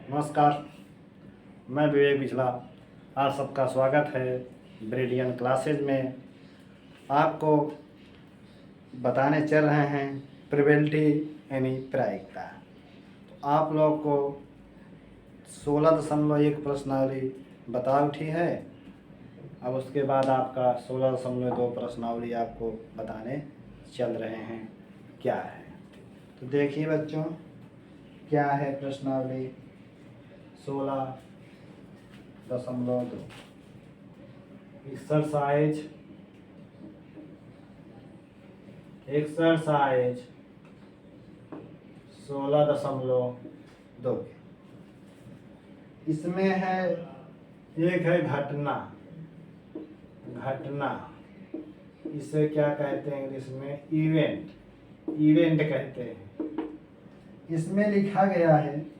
नमस्कार, मैं विवेक बिजला। आप सबका स्वागत है ब्रिलियन क्लासेज में। आपको बताने चल रहे हैं प्रोबेबिलिटी यानी प्रायिकता। तो आप लोग को 16.1 प्रश्नावली बता उठी है। अब उसके बाद आपका 16.2 प्रश्नावली आपको बताने चल रहे हैं क्या है। तो देखिए बच्चों, क्या है प्रश्नावली 16.2। एक्सरसाइज 16.2। इसमें है, एक है घटना। इसे क्या कहते हैं इंग्लिश में? इवेंट कहते हैं। इसमें लिखा गया है,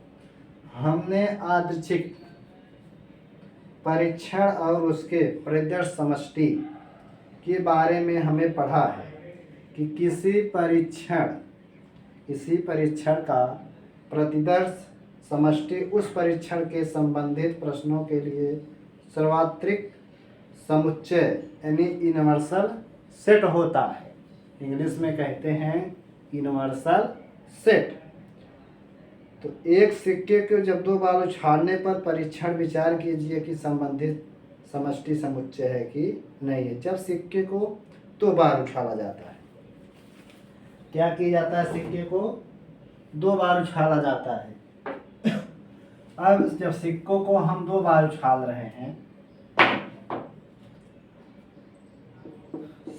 हमने यादृच्छिक परीक्षण और उसके परिदृश्य समष्टि के बारे में हमें पढ़ा है कि किसी परीक्षण का प्रतिदर्श समष्टि उस परीक्षण के संबंधित प्रश्नों के लिए सार्वत्रिक समुच्चय यानी यूनिवर्सल सेट होता है। इंग्लिश में कहते हैं यूनिवर्सल सेट। तो एक सिक्के को जब 2 बार उछालने पर परीक्षण विचार कीजिए कि संबंधित समष्टि समुच्चय है कि नहीं है। जब सिक्के को 2 बार उछाला जाता है, क्या किया जाता है? सिक्के को 2 बार उछाला जाता है। अब जब सिक्कों को हम 2 बार उछाल रहे हैं,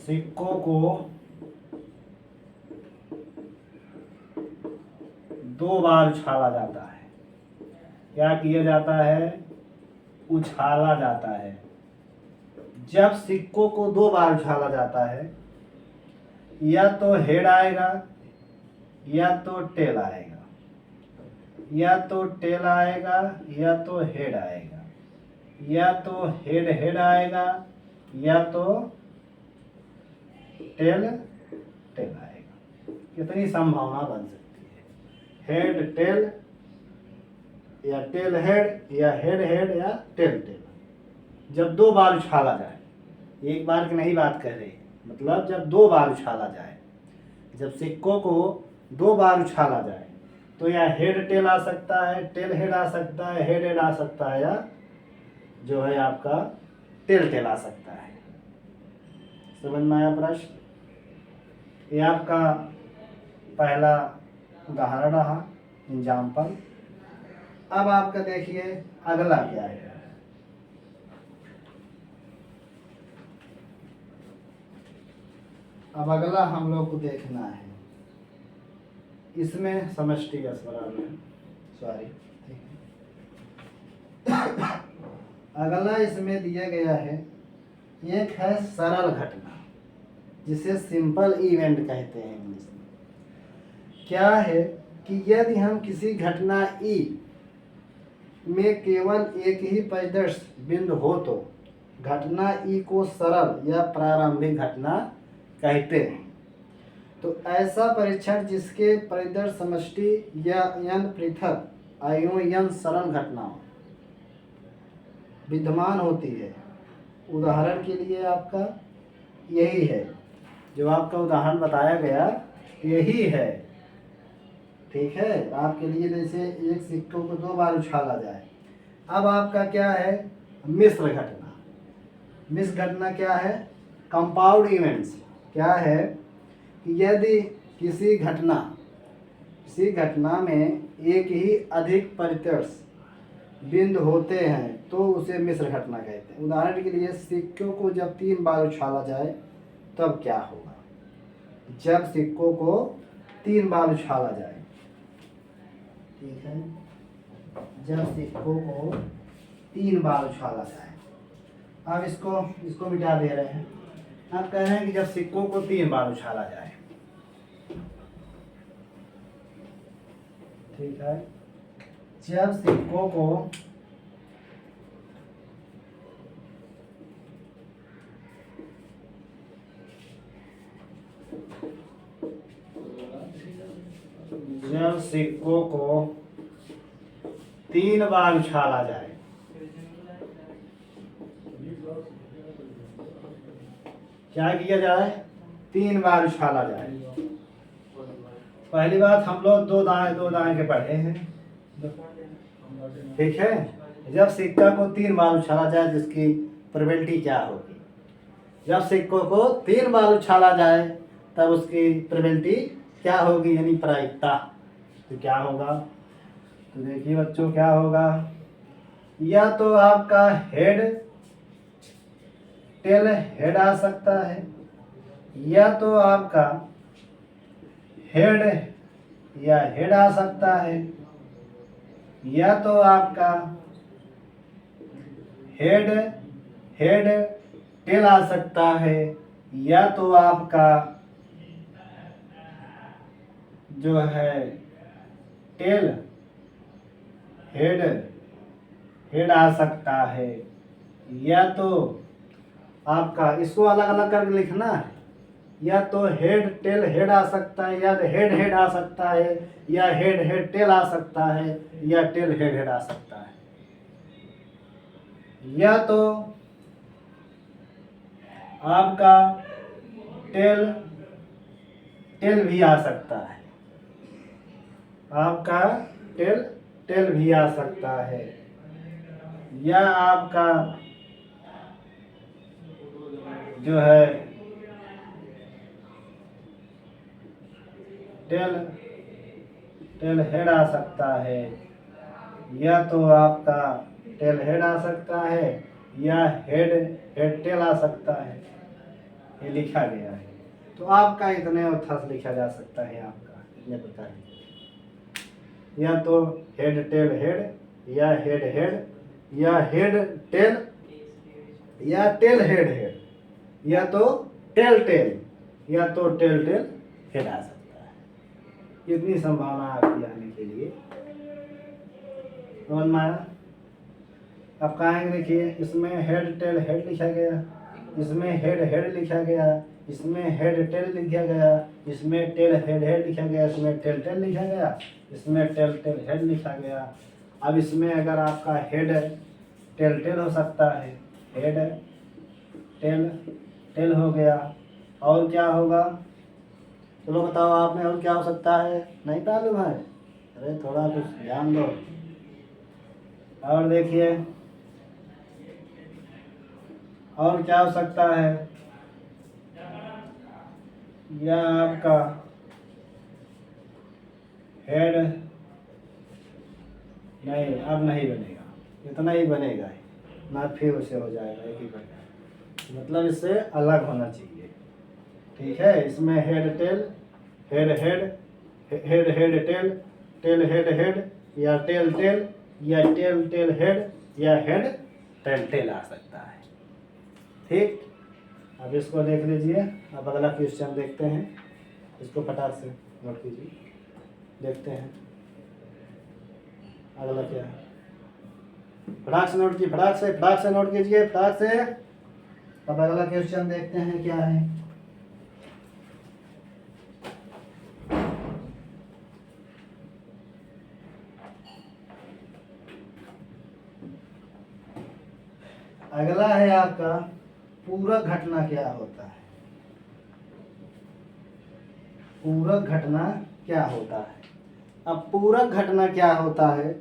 सिक्कों को 2 बार उछाला जाता है। क्या किया जाता है? उछाला जाता है। जब सिक्कों को 2 बार उछाला जाता है, या तो हेड आएगा या तो टेल आएगा, या तो टेल आएगा या तो हेड आएगा, या तो हेड आएगा या तो टेल आएगा। कितनी संभावना बन सकती है? हेड टेल, या टेल हेड, या हेड या टेल। जब 2 बार उछाला जाए, एक बार की नहीं बात कह रही, मतलब जब 2 बार उछाला जाए, जब सिक्कों को 2 बार उछाला जाए तो या हेड टेल आ सकता है, टेल हेड आ सकता है, हेड आ सकता है, या जो है आपका टेल आ सकता है। समझ में आया प्रश्न? ये आपका पहला उदाहरण रहा, एग्जाम्पल। अब आपका देखिए अगला क्या है। अब अगला हम लोग को देखना है, इसमें समष्टि का सवाल है, सॉरी। अगला इसमें दिया गया है, एक है सरल घटना, जिसे सिंपल इवेंट कहते हैं इंग्लिश में। क्या है कि यदि हम किसी घटना ई में केवल एक ही परिदर्श बिंदु हो तो घटना ई को सरल या प्रारंभिक घटना कहते हैं। तो ऐसा परीक्षण जिसके परिदर्श समष्टि या n पृथक आयुओं n सरल घटनाओं विद्यमान होती है। उदाहरण के लिए आपका यही है, जो आपका उदाहरण बताया गया यही है। ठीक है, आपके लिए जैसे एक सिक्कों को 2 बार उछाला जाए। अब आपका क्या है? मिश्र घटना। मिश्र घटना क्या है? Compound events. क्या है कि यदि किसी घटना में एक ही अधिक परिदर्श बिंदु होते हैं तो उसे मिश्र घटना कहते हैं। उदाहरण के लिए सिक्कों को जब 3 बार उछाला जाए तब क्या होगा? जब सिक्कों को 3 बार उछाला जाए, ठीक है, जब सिक्कों को 3 बार उछाला जाए। अब इसको मिटा दे रहे हैं। अब कह रहे हैं कि जब सिक्कों को 3 बार उछाला जाए, ठीक है, जब सिक्कों को 3 बार उछाला जाए। क्या किया जाए? 3 बार उछाला जाए। पहली बात हम लोग दो दाएं के पढ़े हैं, ठीक है। जब सिक्का को 3 बार उछाला जाए तो इसकी प्रोबेबिलिटी क्या होगी? जब सिक्कों को 3 बार उछाला जाए तब उसकी प्रोबेबिलिटी क्या होगी, यानी प्रायिकता। तो क्या होगा? तो देखिए बच्चों क्या होगा, या तो आपका हेड टेल हेड आ सकता है, या तो आपका हेड या हेड आ सकता है, या तो आपका हेड हेड टेल आ सकता है, या तो आपका जो है टेल हेड हेड आ सकता है, या तो आपका, इसको अलग अलग करके लिखना है, या तो हेड टेल हेड आ सकता है, या तो हेड हेड आ सकता है, या हेड हेड टेल आ सकता है, या टेल हेड हेड आ सकता है, या तो आपका टेल टेल भी आ सकता है, आपका टेल टेल भी आ सकता है, या आपका जो है टेल टेल हेड आ सकता है, या तो आपका टेल हेड आ सकता है, या हेड हेड टेल आ सकता है। ये लिखा गया है। तो आपका इतने अर्थात लिखा जा सकता है, आपका इतने प्रकार, या तो हेड टेल हेड, या हेड हेड, या हेड टेल, या टेल हेड हेड, या तो टेल टेल, या तो टेल टेल हेड आ सकता है। इतनी संभावना आपकी आने के लिए। समझ में आया? अब कहेंगे देखिए, इसमें हेड टेल हेड लिखा गया, इसमें हेड हेड लिखा गया, इसमें हेड टेल लिखा गया, इसमें टेल हेड हेड लिखा गया, इसमें टेल टेल लिखा गया, इसमें टेल टेल हेड लिखा गया। अब इसमें अगर आपका हेड टेल टेल हो सकता है, हेड टेल टेल हो गया, और क्या होगा? चलो बताओ आपने, और क्या हो सकता है? नहीं मालूम है? अरे थोड़ा कुछ ध्यान दो। और देखिए, और क्या हो सकता है? या आपका हेड, नहीं अब नहीं बनेगा, इतना ही बनेगा, ना फिर उसे हो जाएगा एक ही बनेगा, मतलब इससे अलग होना चाहिए, ठीक है। इसमें head tail head head head head tail tail head head, या टेल टेल, या टेल टेल हेड, या हेड टेल टेल आ सकता है, ठीक। अब इसको देख लीजिए। अब अगला क्वेश्चन देखते हैं, इसको फटाक से नोट कीजिए, देखते हैं अगला क्या है। फटाक से नोट कीजिए, फटाक से नोट कीजिए, फटाक से। अब अगला क्वेश्चन देखते हैं क्या है। अगला है आपका, पूरक घटना क्या होता है? पूरक घटना क्या होता है? अब पूरक घटना क्या होता है?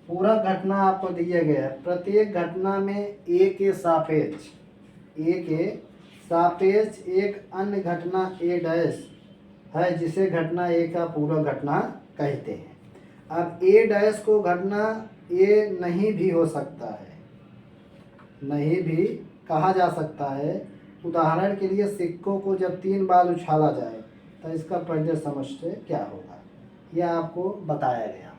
पूरक घटना आपको दिया गया है, प्रत्येक घटना में ए के सापेक्ष एक अन्य घटना ए डैश है, जिसे घटना ए का पूरक घटना कहते हैं। अब ए डैश को घटना ए नहीं भी हो सकता है, नहीं भी कहा जा सकता है। उदाहरण के लिए, सिक्कों को जब 3 बार उछाला जाए तो इसका परिदृश्य समझते क्या होगा, यह आपको बताया गया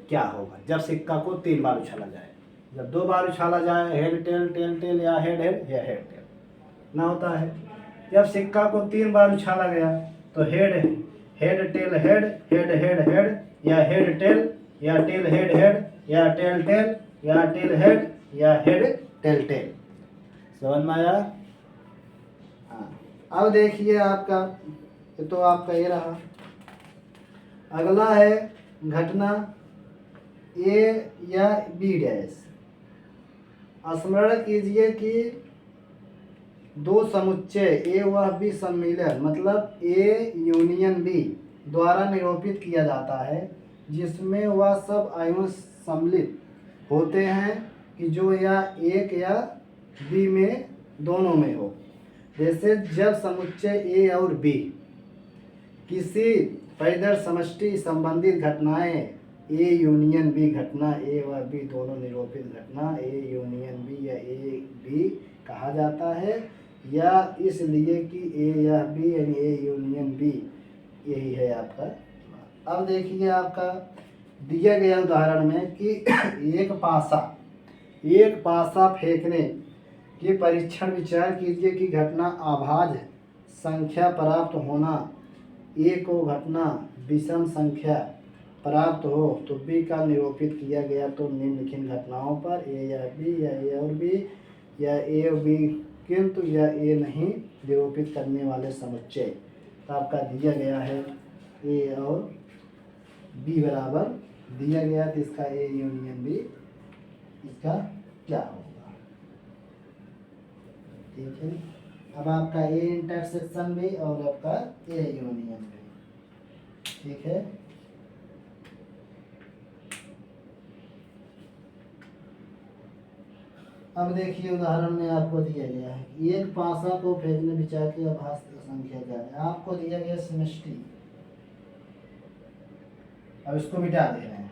क्या होगा जब सिक्का को 3 बार उछाला जाए। जब 2 बार उछाला जाए, हेड टेल टेल टेल, या हेड हेड या हेड टेल ना होता है। जब सिक्का को 3 बार उछाला गया तो head head tail head, head head head, या हेड टेल, या टेल हेड हेड, या टेल टेल, या टेल हेड, या हेड टेल टेल। समझ में आया? हाँ। अब देखिए आपका, ये तो आपका ये रहा। अगला है घटना ए या बी डैश। स्मरण कीजिए कि दो समुच्चय ए व बी सम्मिलन मतलब ए यूनियन बी द्वारा निरूपित किया जाता है, जिसमें वह सब आयु सम्मिलित होते हैं कि जो या एक या बी में दोनों में हो। जैसे जब समुच्चय ए और बी किसी परिदर समष्टि संबंधित घटनाएं ए यूनियन बी घटना ए व बी दोनों निरूपित घटना ए यूनियन बी या ए बी कहा जाता है, या इसलिए कि ए या बी यानी ए यूनियन बी यही है आपका। अब देखिए आपका दिया गया उदाहरण में कि एक पासा फेंकने के परीक्षण विचार कीजिए कि घटना आभाज्य संख्या प्राप्त होना ए को घटना विषम संख्या प्राप्त हो तो बी का निरूपित किया गया तो निम्नलिखित घटनाओं पर ए या बी या ए और बी या ए और बी किंतु या ए नहीं निरूपित करने वाले समुच्चय। तो आपका दिया गया है ए और बी बराबर दिया गया, तो इसका ए यूनियन बी इसका क्या होगा। ठीक है, अब आपका ए इंटरसेक्शन भी और आपका ए यूनियन भी। ठीक है, अब देखिए उदाहरण में आपको दिया गया है एक पासा को फेंकने विचार की आभास संख्या क्या है। आपको दिया गया समष्टि, अब इसको मिटा दे रहे हैं।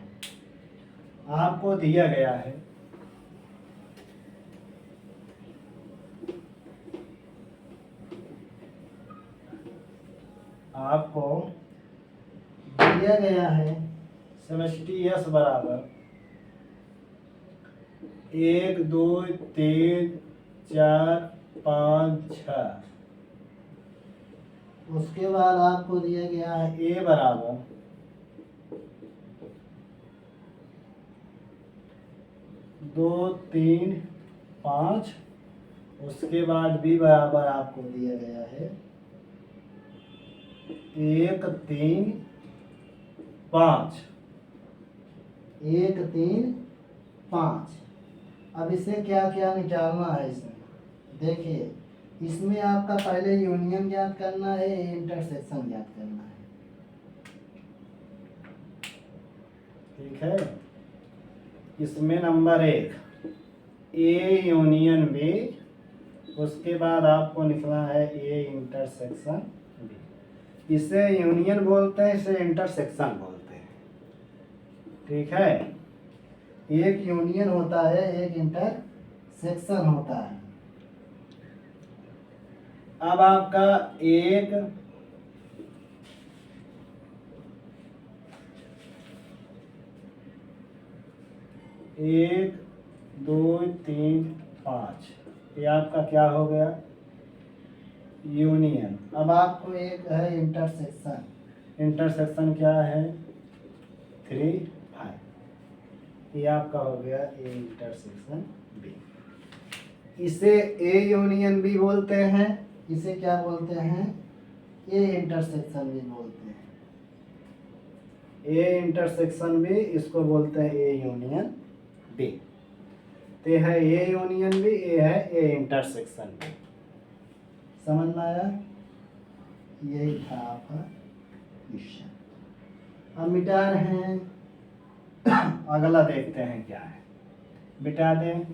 आपको दिया गया है समष्टि यस बराबर 1 2 3 4 5 6। उसके बाद आपको दिया गया है ए बराबर 2 3 5। उसके बाद बी बराबर आपको दिया गया है 1 3 5 1 3 5। अब इसे क्या क्या निकालना है इसमें देखिए, इसमें आपका पहले यूनियन ज्ञात करना है, इंटरसेक्शन ज्ञात करना है। ठीक है, इसमें नंबर 1 ए यूनियन बी, उसके बाद आपको लिखना है ए इंटरसेक्शन बी। इसे यूनियन बोलते हैं, इसे इंटरसेक्शन बोलते हैं। ठीक है, एक यूनियन होता है एक इंटरसेक्शन होता है। अब आपका 1 2 3 5 ये आपका क्या हो गया यूनियन। अब आपको एक है इंटरसेक्शन, इंटरसेक्शन क्या है 3 5। ये आपका हो गया ए इंटरसेक्शन बी। इसे ए यूनियन बी बोलते हैं, इसे क्या बोलते हैं ए इंटरसेक्शन बी बोलते हैं। ए इंटरसेक्शन बी इसको बोलते हैं ए यूनियन बी। तो है ए यूनियन बी, ए है ए इंटरसेक्शन बी। समझ में आया, यही था आपका क्वेश्चन। अब मिटा रहे हैं, अगला देखते हैं क्या है, मिटा दें।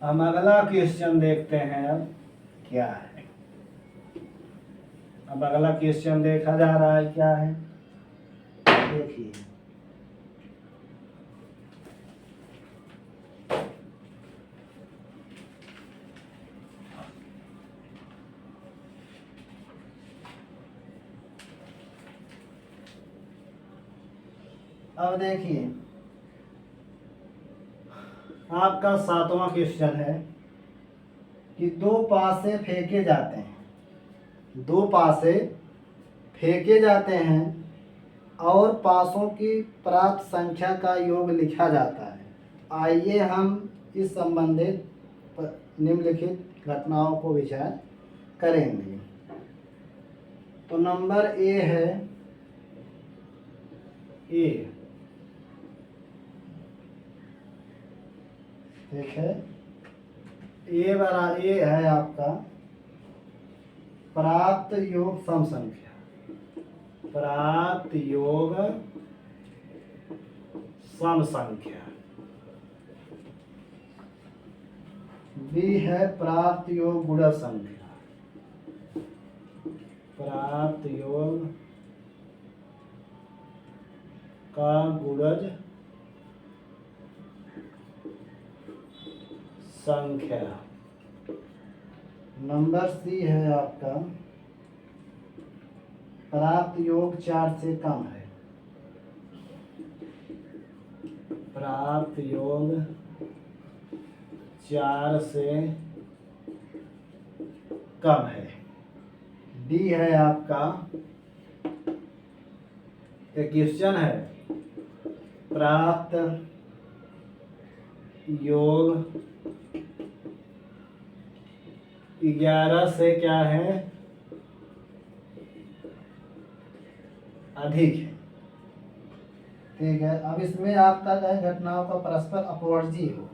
हम अगला क्वेश्चन देखते हैं अब क्या है। अब अगला क्वेश्चन देखा जा रहा है क्या है, देखिए अब देखिए आपका 7वां क्वेश्चन है कि दो पासे फेंके जाते हैं, दो पासे फेंके जाते हैं और पासों की प्राप्त संख्या का योग लिखा जाता है। आइए हम इस संबंधित निम्नलिखित घटनाओं को विचार करेंगे। तो नंबर ए है ए, ठीक है। ए है आपका प्राप्त योग सम संख्या, प्राप्त योग सम संख्या। बी है प्राप्त योग गुणज संख्या, प्राप्त योग का गुणज संख्या। नंबर सी है आपका प्राप्त योग 4 से कम है, प्राप्त योग 4 से कम है। डी है आपका एक क्वेश्चन है प्राप्त योग 11 से क्या है अधिक है, ठीक है। अब इसमें आपका जो है घटनाओं का परस्पर अपवर्जी हो,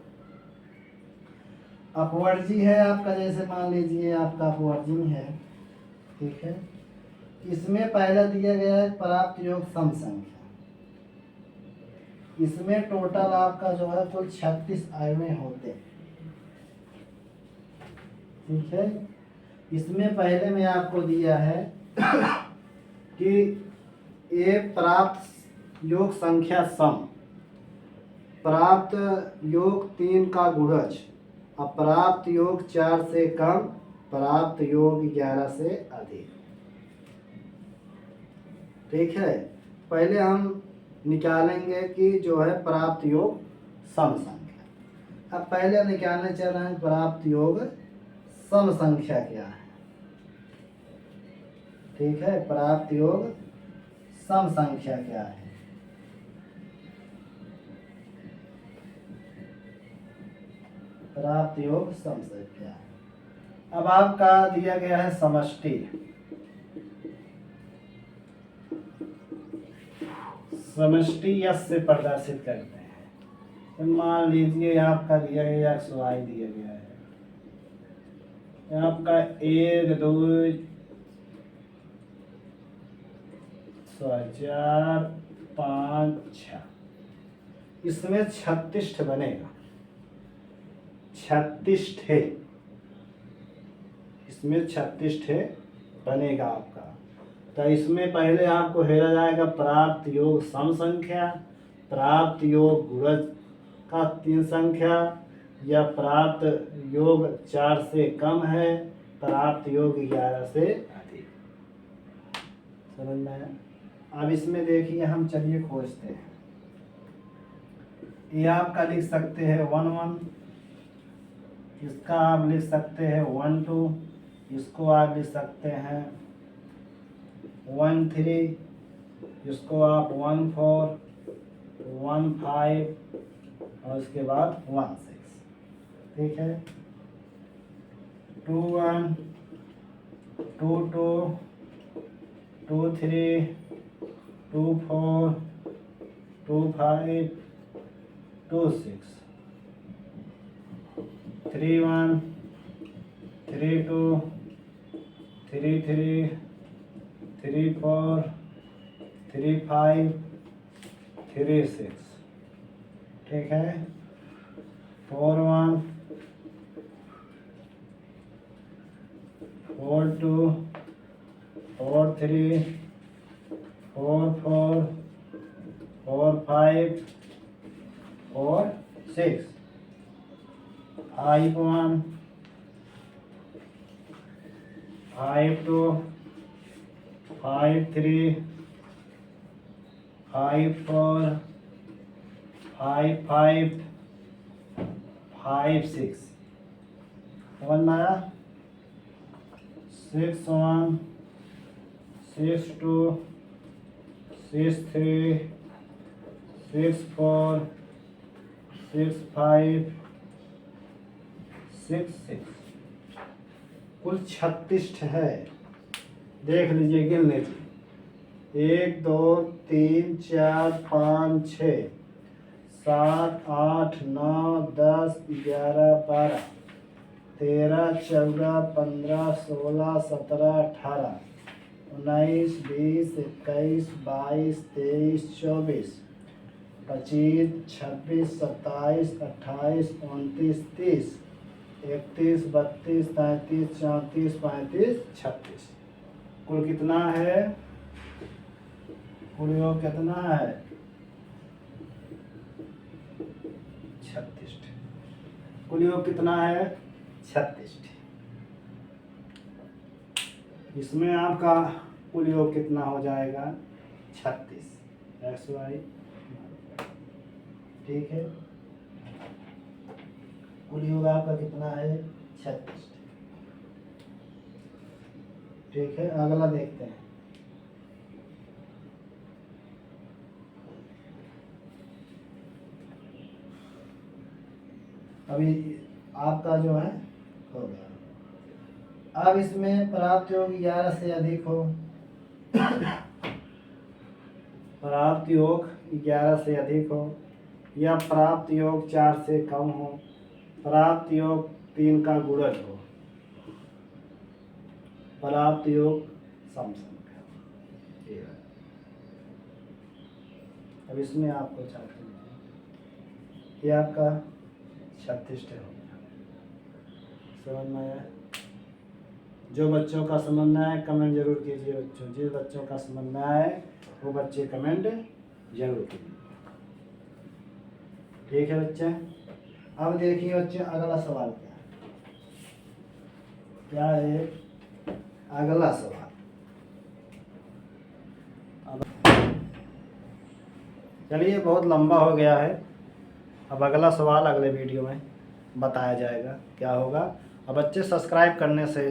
अपवर्जी है आपका, जैसे मान लीजिए आपका अपवर्जी है, ठीक है। इसमें पहला दिया गया है प्राप्त योग सम संख्या, इसमें टोटल आपका जो है कुल 36 आयवें होते हैं, ठीक है। इसमें पहले में आपको दिया है कि ये प्राप्त योग संख्या सम, प्राप्त योग 3 का गुणज, अप्राप्त योग 4 से कम, प्राप्त योग 11 से अधिक, ठीक है। पहले हम निकालेंगे कि जो है प्राप्त योग सम संख्या। अब पहले निकालने चल रहे हैं प्राप्त योग सम संख्या क्या है, ठीक है। प्राप्त योग सम संख्या क्या है, प्राप्त योग सम संख्या। अब आपका दिया गया है समष्टि, समष्टि यस से प्रदर्शित करते हैं। तो मान लीजिए आपका दिया गया XY दिया गया है, आपका 1 2 4 5 6, इसमें 36 बनेगा, 36 ठे, इसमें 36 ठे बनेगा आपका। तो इसमें पहले आपको हेरा जाएगा प्राप्त योग सम संख्या, प्राप्त योग गुणज का 3 संख्या, या प्राप्त योग 4 से कम है, प्राप्त योग 11 से अधिक। समझ में आया? अब इसमें देखिए हम चलिए खोजते हैं। ये आपका लिख सकते हैं 1 1, इसका आप लिख सकते हैं 1 2, इसको आप लिख सकते हैं 1 3, इसको आप 1 4 1 5 और उसके बाद 1 6, ठीक है। 2 1 2 2 2 3 2 4 2 5 2 6 3 1 3 2 3 3 3 4 3 5 3 6, ठीक है। 4 1 4 2 4 3 4 4 4 5 4 6, 5 1 5 2 5 3 5 4 5 5 5 6, समझ में आया? 6 1 6 2 6 3 6 4 6 5 6 6, कुल 36 है। देख लीजिए गिन लीजिए, 1 2 3 4 5 6 7 8 9 10 11 12 13 14 15 16 17 18 19 20 21 22 23 24 25 26 27 28 29 30 31 32 33 34 35 36 कुल कितना है? कुल योग कितना है? 36। कुल योग कितना है? 36। इसमें आपका कुल योग कितना हो जाएगा? 36 XY। ठीक है, कुल योग आपका कितना है? 36। ठीक है, अगला देखते हैं। अभी आपका जो है हो गया। अब इसमें प्राप्त योग 11 से अधिक हो, प्राप्त योग 11 से अधिक हो, या प्राप्त योग 4 से कम हो, प्राप्त योग 3 का गुणज हो, प्राप्त योग समसंख्या। अब इसमें आपको चाहते हैं ये आपका 36 हो गया। समझ में आया? जो बच्चों का समझ में आए कमेंट जरूर कीजिए बच्चों। जिस बच्चों का समझ में आए वो बच्चे कमेंट जरूर कीजिए। ठीक है बच्चे, अब देखिए बच्चे अगला सवाल क्या है? अगला सवाल चलिए बहुत लंबा हो गया है। अब अगला सवाल अगले वीडियो में बताया जाएगा क्या होगा। अब बच्चे सब्सक्राइब करने से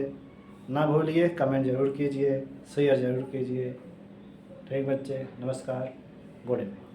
ना भूलिए, कमेंट जरूर कीजिए, शेयर जरूर कीजिए। ठीक बच्चे, नमस्कार, गुड इवनिंग।